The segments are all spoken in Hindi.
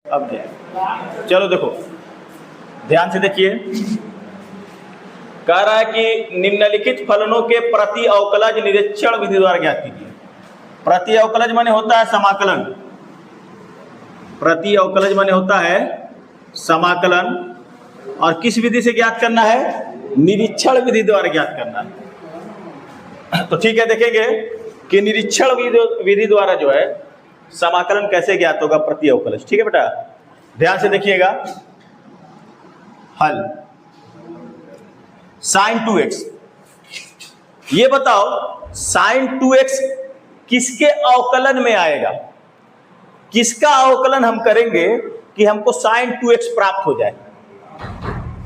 अब चलो देखो ध्यान से देखिए, कह रहा है कि निम्नलिखित फलनों के प्रति अवकलज निरीक्षण विधि द्वारा ज्ञात कीजिए। प्रति अवकलज माने होता है समाकलन, प्रति अवकलज माने होता है समाकलन, और किस विधि से ज्ञात करना है? निरीक्षण विधि द्वारा ज्ञात करना है। तो ठीक है, देखेंगे कि निरीक्षण विधि द्वारा जो है समाकलन कैसे ज्ञात होगा प्रति अवकलज। ठीक है बेटा, ध्यान से देखिएगा। हल sin 2x, ये बताओ sin 2x किसके अवकलन में आएगा? किसका अवकलन हम करेंगे कि हमको sin 2x प्राप्त हो जाए?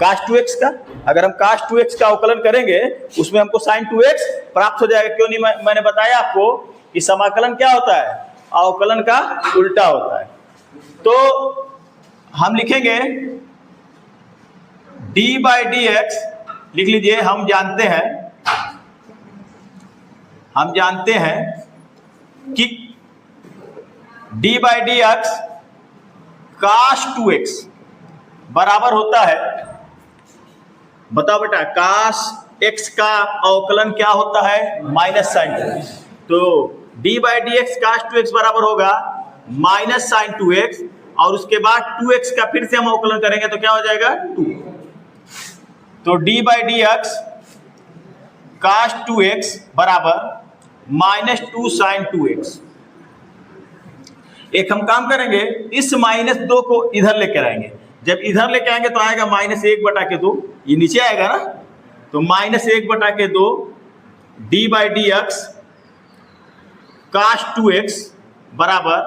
cos 2x का। अगर हम cos 2x का अवकलन करेंगे उसमें हमको sin 2x प्राप्त हो जाएगा। क्यों नहीं? मैंने बताया आपको कि समाकलन क्या होता है? अवकलन का उल्टा होता है। तो हम लिखेंगे d बाई डी एक्स, लिख लीजिए। हम जानते हैं कि d by d x cos 2x बराबर होता है, बताओ बेटा, cos x का अवकलन क्या होता है? Minus sine 2x। तो d by d x cos 2x बराबर होगा माइनस साइन 2x, और उसके बाद 2x का फिर से हम अवकलन करेंगे तो क्या हो जाएगा? 2। तो d by d x cos 2x बराबर माइनस 2 साइन 2x। एक हम काम करेंगे, इस माइनस 2 को इधर लेकर आएंगे। जब इधर लेके आएंगे तो आएगा माइनस 1/2, ये नीचे आएगा ना, तो minus 1/2 d by d x cos 2x बराबर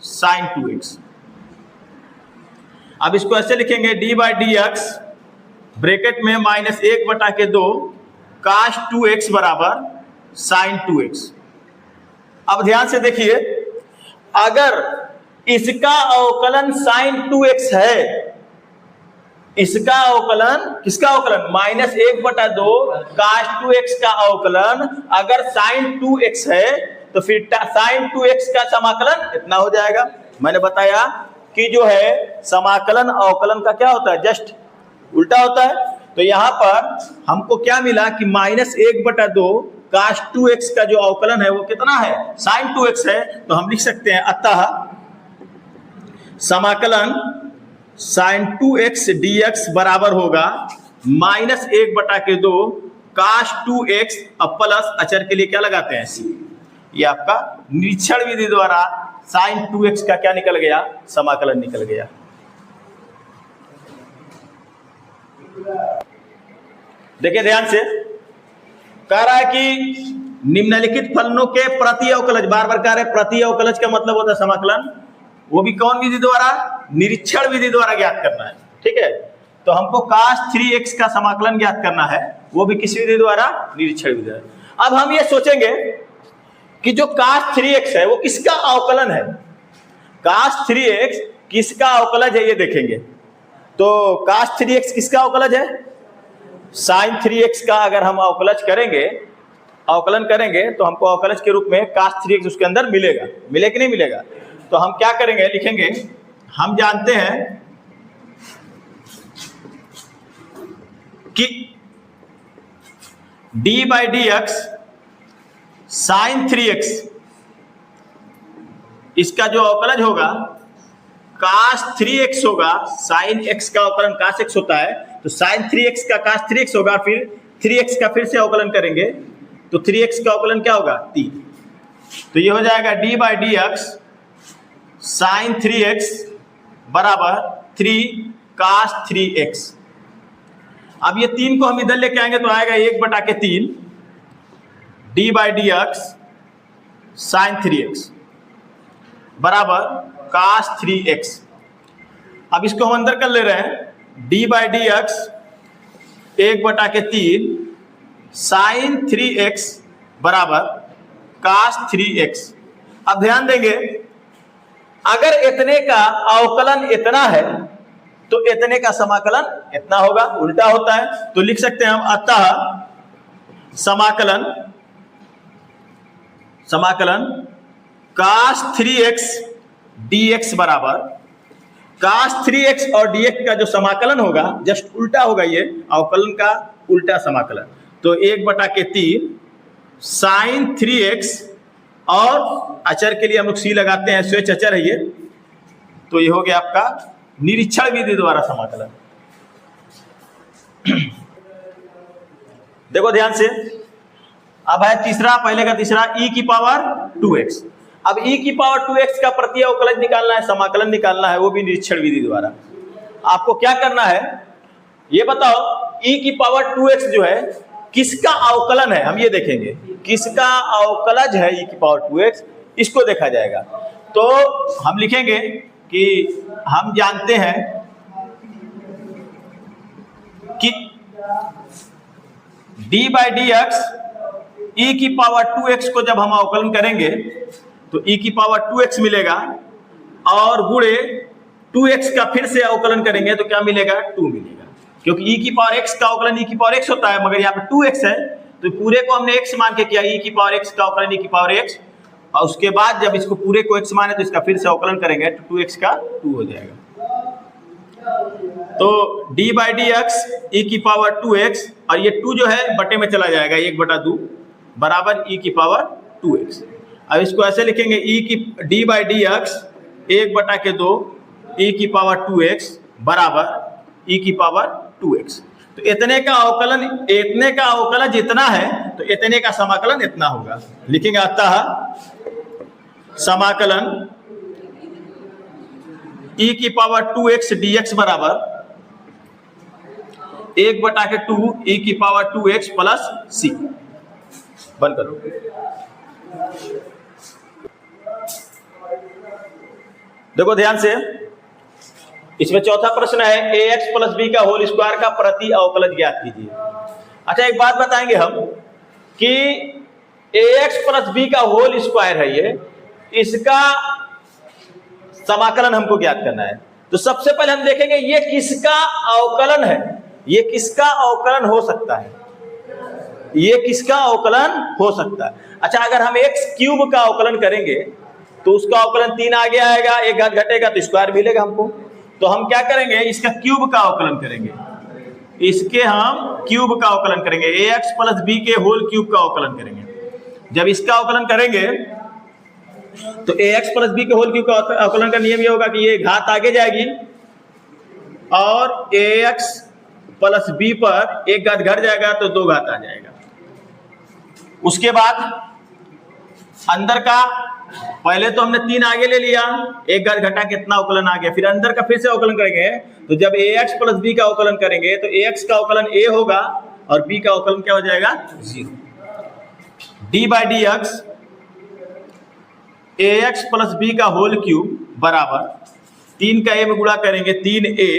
साइन 2x। अब इसको ऐसे लिखेंगे, d by d x bracket में माइनस 1/2 cos 2x बराबर साइन 2x। अब ध्यान से देखिए, अगर इसका अवकलन साइन 2x है, इसका अवकलन, किसका अवकलन? माइनस 1/2 cos 2x का अवकलन अगर साइन 2x है तो फिर साइन 2x का समाकलन इतना हो जाएगा। मैंने बताया कि जो है समाकलन अवकलन का क्या होता है? जस्ट उल्टा होता है। तो यहां पर हमको क्या मिला कि माइनस 1/2 cos 2x का जो अवकलन है वो कितना है? साइन 2x है। तो हम लिख सकते हैं, अतः समाकलन साइन 2x dx बराबर होगा माइनस 1/2 cos 2x अब प्लस अचर के लिए क्या लगाते हैं? c। ये आपका निरीक्षण विधि द्वारा साइन 2x का क्या निकल गया? समाकलन निकल गया। देखिए ध्यान से, कह रहा है कि निम्नलिखित फलनों के प्रति अवकलज, बार बार कह रहे हैं प्रति अवकलज का मतलब होता है समाकलन, वो भी कौन विधि द्वारा? निरीक्षण विधि द्वारा ज्ञात करना है। ठीक है, तो हमको cos 3x का समाकलन ज्ञात करना है, वो भी किस विधि द्वारा? निरीक्षण विधि द्वारा। अब हम ये सोचेंगे कि जो cos 3x है वो किसका अवकलन है? cos 3x किसका अवकलज है ये देखेंगे। तो cos 3x किसका अवकलज है? sin 3x का अगर हम अवकलन करेंगे तो हमको अवकलज के रूप में cos 3x उसके अंदर मिलेगा। मिले कि नहीं मिलेगा? तो हम क्या करेंगे, लिखेंगे, हम जानते हैं कि d by d x sine 3x इसका जो अवकलज होगा cos 3x होगा। साइन x का अवकलन cos x होता है, तो साइन 3x का cos 3x होगा, फिर 3x का फिर से अवकलन करेंगे तो 3x का अवकलन क्या होगा? 3। तो ये हो जाएगा d by d x sine 3x बराबर 3 cos 3x। अब ये 3 को हम इधर लेके आएंगे तो आएगा 1/3 d by d x sine 3x बराबर cos 3x। अब इसको हम अंदर कर ले रहे हैं, d by d x 1/3 sine 3x बराबर cos 3x। अब ध्यान देंगे, अगर इतने का अवकलन इतना है तो इतने का समाकलन इतना होगा, उल्टा होता है। तो लिख सकते हैं हम, अतः समाकलन cos 3x dx बराबर cos 3x और dx का जो समाकलन होगा जस्ट उल्टा होगा, ये अवकलन का उल्टा समाकलन। तो 1/3 sin 3x और अचर के लिए हम लोग सी लगाते हैं, स्वेच्छ अचर है ये, तो ये हो गया आपका निरीक्षण विधि द्वारा समाकलन। देखो ध्यान से, अब है तीसरा, पहले का तीसरा e की पावर 2x। अब e की पावर 2x का प्रति अवकलज निकालना है, समाकलन निकालना है, वो भी निरीक्षण विधि द्वारा। आपको क्या करना है ये बताओ, e की पावर 2x जो है किसका अवकलन है, हम ये देखेंगे किसका अवकलज है e की पावर 2x, इसको देखा जाएगा। तो हम लिखेंगे कि हम जानते हैं कि d/dx e की पावर 2x को जब हम अवकलन करेंगे तो e की पावर 2x मिलेगा, और गुणे 2x का फिर से अवकलन करेंगे तो क्या मिलेगा, 2 मिलेगा, क्योंकि e की पावर x का अवकलन e की पावर x होता है, मगर यहाँ पे 2x है तो पूरे को हमने x मान के किया, e की पावर x का अवकलन e की पावर x, और उसके बाद जब इसको पूरे को x माने तो इसका फिर से अवकलन करेंगे तो 2x का 2 हो जाएगा। तो d/dx e की पावर 2x, और ये 2 जो है बटे में चला जाएगा, 1/2 बराबर e की पावर 2x। अब इसको ऐसे लिखेंगे d/dx 1/2 e की पावर 2x बराबर e की पावर 2x। तो इतने का अवकलन जितना है तो इतने का समाकलन इतना होगा। लिखेंगे अतः समाकलन e की पावर 2x dx बराबर 1/2 e की पावर 2x प्लस c। बंद करो। देखो ध्यान से, इसमें चौथा प्रश्न है ax प्लस बी का होल स्क्वायर का प्रति अवकलज ज्ञात कीजिए। अच्छा, एक बात बताएंगे हम कि ax प्लस बी का होल स्क्वायर है ये, इसका समाकलन हमको ज्ञात करना है। तो सबसे पहले हम देखेंगे ये किसका अवकलन है, ये किसका अवकलन हो सकता है, ये किसका अवकलन हो सकता है। अच्छा, अगर हम x³ का अवकलन करेंगे तो उसका अवकलन 3 आगे आएगा, एक घात घटेगा तो स्क्वायर मिलेगा हमको। तो हम क्या करेंगे, इसका क्यूब का अवकलन करेंगे, इसके हम क्यूब का अवकलन करेंगे, ax प्लस बी के होल क्यूब का अवकलन करेंगे। जब इसका अवकलन करेंगे तो ax प्लस बी के होल क्यूब का अवकलन का नियम ये होगा कि ये घात आगे जाएगी और ax प्लस बी पर एक घात घट जाएगा तो 2 घात आ जाएगा। उसके बाद अंदर का पहले तो हमने 3 आगे ले लिया, एक घात घटा कितना अवकलन आ गया, फिर अंदर का फिर से अवकलन करेंगे। तो जब ax प्लस बी का अवकलन करेंगे तो ax का अवकलन a होगा और b का अवकलन क्या हो जाएगा, 0। d/dx ax प्लस बी का होल क्यूब बराबर 3 का a में गुणा करेंगे 3a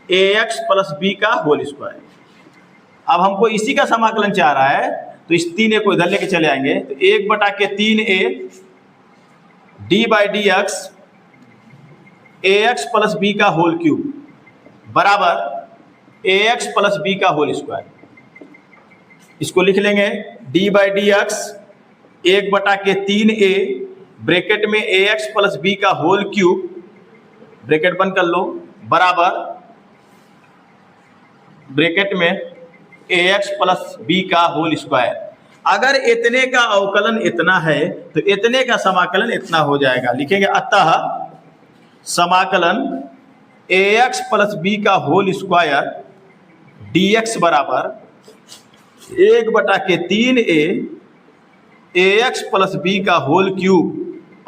ax प्लस बी का होल स्क्वायर। अब हमको इसी का समाकलन चाह रहा है तो इस 3a को इधर लेके चले आएंगे। तो 1/3a d/dx ax plus b का होल क्यूब बराबर ax प्लस बी का होल स्क्वायर। इसको लिख लेंगे d/dx 1/3a ब्रैकेट में ax प्लस बी का होल क्यूब, ब्रैकेट बंद कर लो, बराबर ब्रैकेट में ax प्लस बी का होल स्क्वायर। अगर इतने का अवकलन इतना है तो इतने का समाकलन इतना हो जाएगा। लिखेंगे अतः समाकलन ax प्लस बी का होल स्क्वायर dx बराबर 1/3a ax प्लस बी का होल क्यूब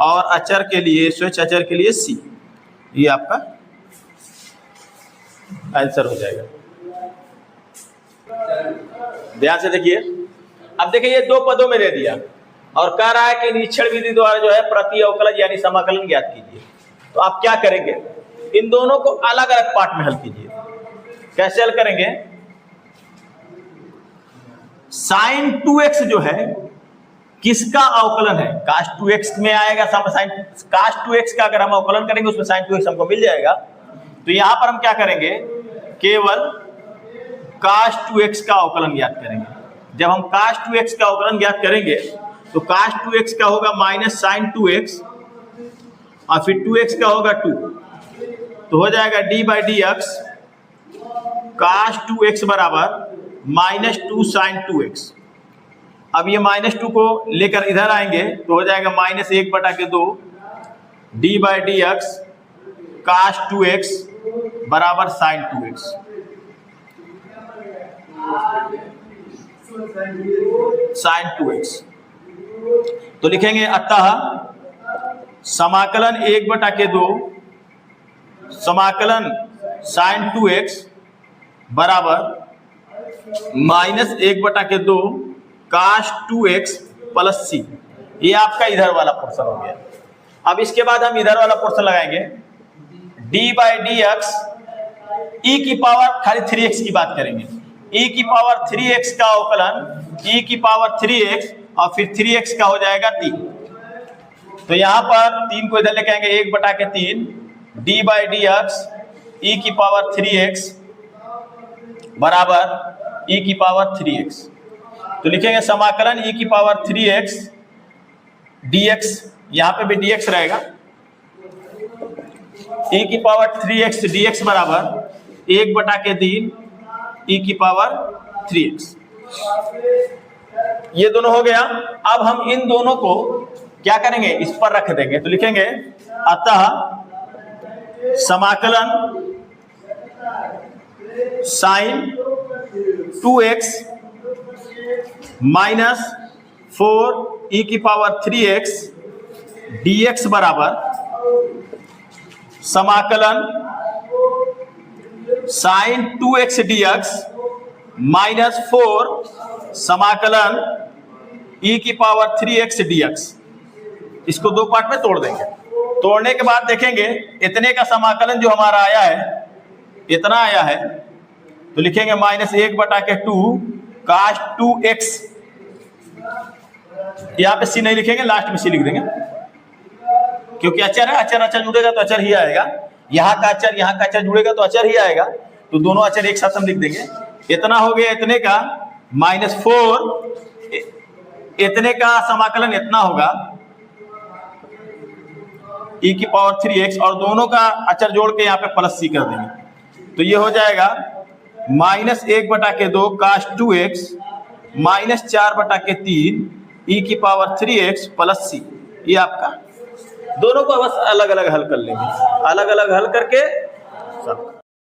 और अचर के लिए, स्वेच्छ अचर के लिए c। ये आपका आंसर हो जाएगा। ध्यान से देखिए, अब देखिए ये 2 पदों में दे दिया और कह रहा है कि निरीक्षण विधि द्वारा जो है प्रति अवकलज यानी समाकलन ज्ञात कीजिए। तो आप क्या करेंगे, इन दोनों को अलग अलग पार्ट में हल कीजिए। कैसे हल करेंगे, sin 2x जो है किसका अवकलन है, cos 2x में आएगा। cos 2x का अगर हम अवकलन करेंगे उसमें sin 2x हमको मिल जाएगा। तो यहां पर हम क्या करेंगे, केवल cos 2x का अवकलन ज्ञात करेंगे। जब हम cos 2x का अवकलन ज्ञात करेंगे तो cos 2x का होगा माइनस sin 2x और फिर 2x का होगा 2 तो हो जाएगा डी बाई डी एक्स काश 2x बराबर -2 साइन 2x। अब ये -2 को लेकर इधर आएंगे तो हो जाएगा -1/2 डी बाई डी एक्स काश 2x बराबर साइन 2x। साइन 2x तो लिखेंगे अतः समाकलन 1/2 समाकलन साइन 2x बराबर -1/2 काश 2x प्लस सी। ये आपका इधर वाला पोर्शन हो गया। अब इसके बाद हम इधर वाला पोर्शन लगाएंगे डी बाई डी एक्स ई की पावर खाली 3x की बात करेंगे। e की पावर 3x का अवकलन e की पावर 3x और फिर 3x का हो जाएगा 3। तो यहां पर 3 को इधर लेके आएंगे 1/3 डी बाई डी एक्स ई की पावर 3x बराबर e की पावर 3x। तो लिखेंगे समाकलन e की पावर 3x dx, यहां पे भी dx रहेगा। e की पावर 3x dx बराबर 1/3 e की पावर 3x। ये दोनों हो गया। अब हम इन दोनों को क्या करेंगे, इस पर रख देंगे। तो लिखेंगे अतः समाकलन साइन 2x माइनस 4 e की पावर 3x dx बराबर समाकलन साइन 2x dx माइनस 4 समाकलन e की पावर 3x dx। इसको दो पार्ट में तोड़ देंगे। तोड़ने के बाद देखेंगे इतने का समाकलन जो हमारा आया है, इतना आया है, तो लिखेंगे -1/2 काश 2x। यहां पे सी नहीं लिखेंगे, लास्ट में सी लिख देंगे, क्योंकि अचर है। अचर जुड़ेगा तो अचर ही आएगा। यहाँ का अचर जुड़ेगा तो अचर ही आएगा। तो दोनों अचर एक साथ हम लिख देंगे। इतना हो गया इतने का -4, इतने का समाकलन इतना होगा e की पावर 3x और दोनों का अचर जोड़ के यहाँ पे प्लस सी कर देंगे। तो ये हो जाएगा -1/2 काश 2x -4/3 e की पावर 3x प्लस सी। ये आपका दोनों को बस अलग अलग हल कर लेंगे। अलग अलग हल करके सब